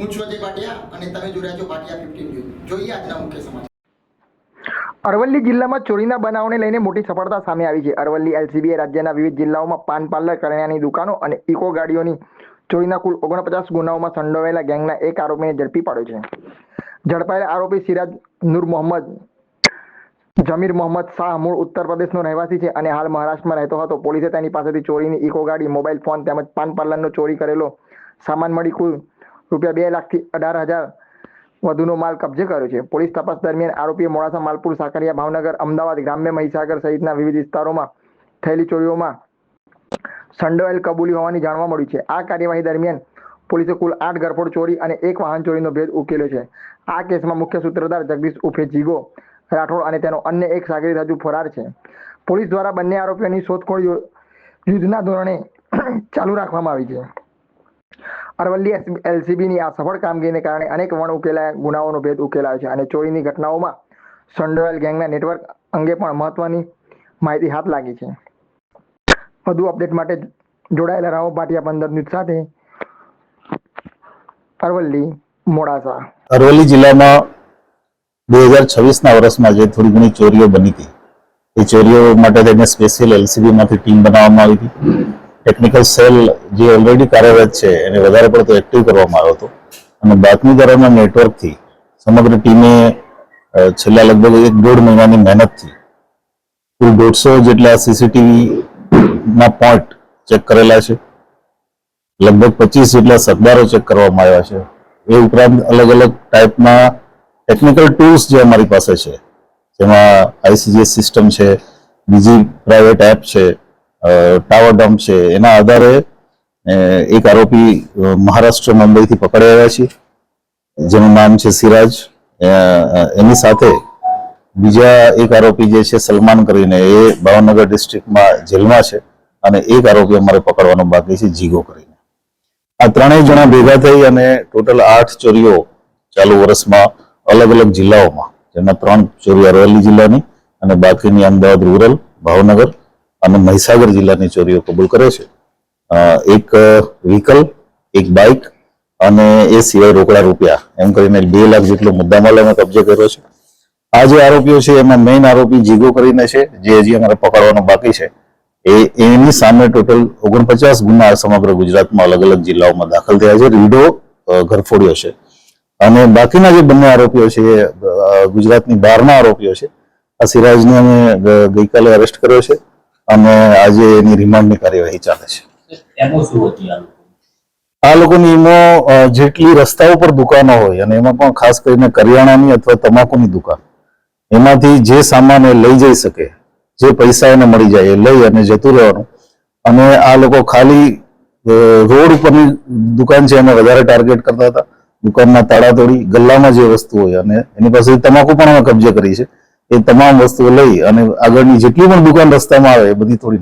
હું છું અજય ભાટિયા અને તમે જોઈ રહ્યા છો ભાટિયા 15 ન્યૂઝ। જોઈએ આજના મુખ્ય સમાચાર। અરવલ્લી જિલ્લામાં ચોરીના બનાવને લઈને મોટી સફળતા સામે આવી છે। અરવલ્લી એલસીબીએ રાજ્યના વિવિધ જિલ્લાઓમાં પાન પાર્લર, કરિયાણાની દુકાનો અને ઇકો ગાડીઓની ચોરીના કુલ 49 ગુનાઓમાં સંડોવાયેલા ગેંગના એક આરોપીને ઝડપી પાડ્યો છે। ઝડપાયેલા આરોપી સિરાજ નૂર મોહમ્મદ જમીર મોહમ્મદ શાહ મૂળ ઉત્તર પ્રદેશનો રહેવાસી છે અને હાલ મહારાષ્ટ્રમાં રહેતો હતો। પોલીસે તેની પાસેથી ચોરીની ઇકો ગાડી, મોબાઈલ ફોન તેમજ પાન પાર્લરનો ચોરી કરેલો સામાન મળી કુલ ₹2,18,000 વધુનો માલ કબજે કર્યો છે। પોલીસ તપાસ દરમિયાન આરોપીએ મોડાસા, માલપુર, સાકરિયા, ભાવનગર, અમદાવાદ, ગ્રામ્ય મહીસાગર સહિતના વિવિધ વિસ્તારોમાં થયેલી ચોરીઓમાં સંડોવાયેલ કબૂલી હોવાની જાણવા મળ્યું છે। આ કાર્યવાહી દરમિયાન પોલીસે કુલ 8 ઘરફોડ ચોરી અને 1 વાહન ચોરીનો ભેદ ઉકેલ્યો છે। આ કેસમાં મુખ્ય સૂત્રધાર જગદીશ ઉર્ફે જીગો રાઠોડ અને તેનો અન્ય એક શાગીર હજુ ફરાર છે। પોલીસ દ્વારા બંને આરોપીઓની શોધખોળ યુદ્ધના ધોરણે ચાલુ રાખવામાં આવી છે। અરવલ્લી એલસીબીની આ સફળ કામગીરીને કારણે અનેક વણ ઉકેલાયા ગુનાઓનો ભેદ ઉકેલાયો છે અને ચોરીની ઘટનાઓમાં સંડોવાયેલ ગેંગના નેટવર્ક અંગે પણ મહત્વની માહિતી હાથ લાગી છે। વધુ અપડેટ માટે જોડાયેલા રહો ભાટિયા 15 ન્યૂઝ સાથે। અરવલ્લી, મોડાસા। અરવલ્લી જિલ્લામાં 2026ના વર્ષમાં જે થોડી ઘણી ચોરીઓ બની હતી એ ચોરીઓ માટે થઈને સ્પેશિયલ એલસીબીમાંથી ટીમ બનાવવામાં આવી હતી। ટેકનિકલ સેલ જે ઓલરેડી કાર્યરત છે એને વધારે પડતો એક્ટિવ કરવામાં આવ્યો હતો અને બાતમીદારોના નેટવર્કથી સમગ્ર ટીમે છેલ્લા લગભગ 1-1.5 મહિનાની મહેનતથી કુલ 150 જેટલા સીસીટીવીના પોઈન્ટ ચેક કરેલા છે। લગભગ 25 જેટલા સરદારો ચેક કરવામાં આવ્યા છે। એ ઉપરાંત અલગ અલગ ટાઈપના ટેકનિકલ ટૂલ્સ જે અમારી પાસે છે, જેમાં આઈસીજીએસ સિસ્ટમ છે, બીજી પ્રાઇવેટ એપ છે, ટાવર ડમ્પ છે, એના આધારે એક આરોપી મહારાષ્ટ્ર, મુંબઈથી પકડી આવ્યા છે, જેનું નામ છે સિરાજ। એની સાથે બીજા એક આરોપી જે છે સલમાન કરીને, એ ભાવનગર ડિસ્ટ્રિક્ટમાં જેલમાં છે અને એક આરોપી અમારે પકડવાનો બાકી છે, જીગો કરીને। આ ત્રણેય જણા ભેગા થઈ અને ટોટલ 8 ચોરીઓ ચાલુ વર્ષમાં અલગ અલગ જિલ્લાઓમાં, જેમાં 3 ચોરી અરવલ્લી જિલ્લાની અને બાકીની અમદાવાદ રૂરલ, ભાવનગર અને મહીસાગર જિલ્લાની ચોરીઓ કબૂલ કરે છે। એક વ્હીકલ, એક બાઇક અને એ સિવાય રોકડા રૂપિયા એમ કરીને 2 લાખ જેટલો મુદ્દામાલ અમે કબજે કર્યો છે। આ જે આરોપીઓ છે એમાં મેઇન આરોપી જીગો કરીને છે, જે હજી અમારે પકડવાનો બાકી છે। એની સામે ટોટલ 49 ગુના સમગ્ર ગુજરાતમાં અલગ અલગ જિલ્લાઓમાં દાખલ થયા છે, રીડો ઘરફોડ્યો છે અને બાકીના જે બંને આરોપીઓ છે એ ગુજરાતની બહારના આરોપીઓ છે। આ સિરાજને અમે ગઈકાલે અરેસ્ટ કર્યો છે અને આજે એની રિમાન્ડની કાર્યવાહી ચાલે છે। આ લોકોની ઈમો જેટલી રસ્તા ઉપર દુકાનો હોય અને એમાં પણ ખાસ કરીને કરિયાણાની અથવા તમાકુની દુકાન, એમાંથી જે સામાન એ લઈ જઈ શકે, જે પૈસા એને મળી જાય એ લઈ અને જતું રહેવાનું। અને આ લોકો ખાલી રોડ ઉપરની દુકાન છે એને વધારે ટાર્ગેટ કરતા હતા। દુકાનના તાળા તોડી, ગલ્લામાં જે વસ્તુ હોય અને એની પાસે તમાકુ પણ અમે કબજે કરી છે, એ તમામ વસ્તુઓ લઈ અને આગળની જેટલી પણ દુકાન રસ્તામાં આવે એ બધી તોડી